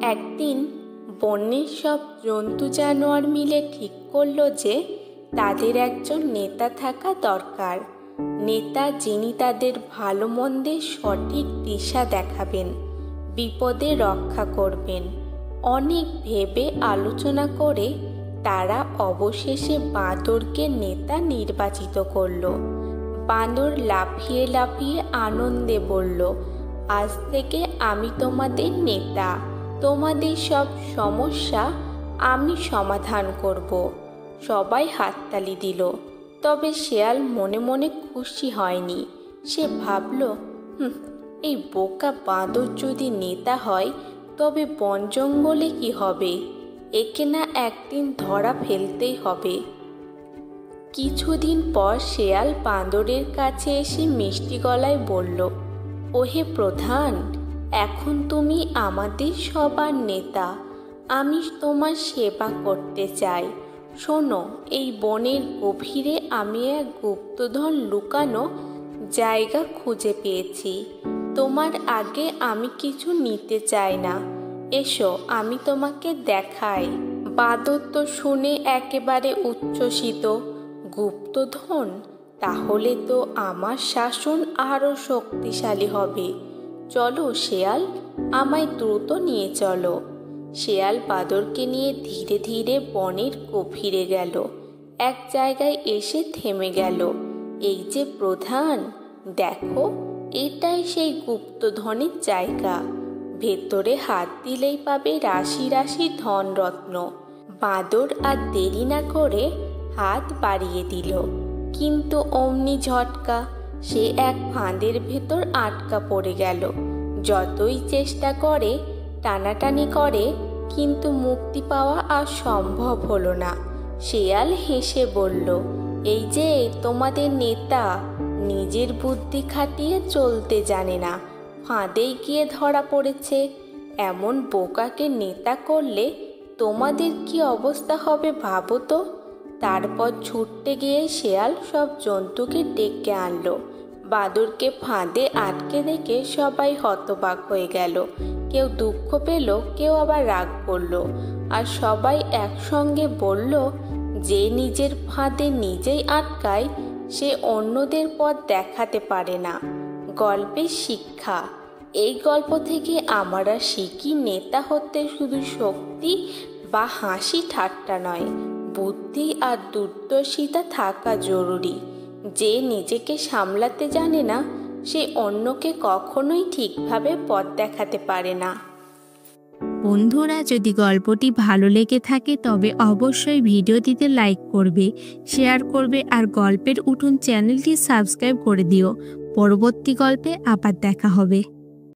একদিন বনের সব জন্তু জানোয়ার মিলে ঠিক করলো যে তাদের একজন নেতা থাকা দরকার। নেতা যিনি তাদের ভালো মন্দের সঠিক দিশা দেখাবেন, বিপদে রক্ষা করবেন। অনেক ভেবে আলোচনা করে তারা অবশেষে বাঁদরকে নেতা নির্বাচিত করলো। বাঁদর লাফিয়ে লাফিয়ে আনন্দে বলল, আজ থেকে আমি তোমাদের নেতা, তোমাদের সব সমস্যা আমি সমাধান করব। সবাই হাততালি দিল। তবে শেয়াল মনে মনে খুশি হয়নি। সে ভাবল, এই বোকা বাঁদর যদি নেতা হয় তবে বন জঙ্গলে কি হবে? একে না একদিন ধরা ফেলতেই হবে। কিছুদিন পর শেয়াল বাঁদরের কাছে এসে মিষ্টি গলায় বলল, ওহে প্রধান, এখন তুমি আমাদের সবার নেতা। আমি তোমার সেবা করতে চাই। শোনো, এই বনের গভীরে আমি এক গুপ্তধন লুকানো জায়গা খুঁজে পেয়েছি। তোমার আগে আমি কিছু নিতে চাই না। এসো, আমি তোমাকে দেখাই। বাঁদর তো শুনে একেবারে উচ্ছ্বসিত। গুপ্তধন? তাহলে তো আমার শাসন আরও শক্তিশালী হবে। চলো শেয়াল, আমায় দ্রুত নিয়ে চলো। শেয়াল বাঁদরকে নিয়ে ধীরে ধীরে বনের গভীরে গেল। এক জায়গায় এসে থেমে গেল। এই যে প্রধান, দেখো, এটাই সেই গুপ্তধনের জায়গা। ভেতরে হাত দিলেই পাবে রাশি রাশি ধনরত্ন। বাঁদর আর দেরি না করে হাত বাড়িয়ে দিল। কিন্তু অমনি ঝটকা, সে এক ফাঁদের ভেতর আটকা পড়ে গেল। যতই চেষ্টা করে, টানাটানি করে, কিন্তু মুক্তি পাওয়া আর সম্ভব হলো না। শেয়াল হেসে বলল, এই যে তোমাদের নেতা, নিজের বুদ্ধি খাটিয়ে চলতে জানে না, ফাঁদেই গিয়ে ধরা পড়েছে। এমন বোকাকে নেতা করলে তোমাদের কি অবস্থা হবে ভাবো তো। তারপর ছুটতে গিয়ে শেয়াল সব জন্তুকে ডেকে আনলো। বাঁদরকে ফাঁদে আটকে দেখে সবাই হতবাক হয়ে গেল। কেউ দুঃখ পেল, কেউ আবার রাগ করল। আর সবাই একসঙ্গে বলল, যে নিজের ফাঁদে নিজেই আটকায় সে অন্যদের পথ দেখাতে পারে না। গল্পের শিক্ষা। এই গল্প থেকে আমরা শিখি, নেতা হতে শুধু শক্তি বা হাসি ঠাট্টা নয়, বুদ্ধি আর দূরদর্শিতা থাকা জরুরি। যে নিজেকে সামলাতে জানে না, সে অন্যকে কখনোই ঠিকভাবে পথ দেখাতে পারে না। বন্ধুরা, যদি গল্পটি ভালো লেগে থাকে তবে অবশ্যই ভিডিওটিতে লাইক করবে, শেয়ার করবে আর গল্পের উঠোন চ্যানেলটি সাবস্ক্রাইব করে দিও। পরবর্তী গল্পে আবার দেখা হবে।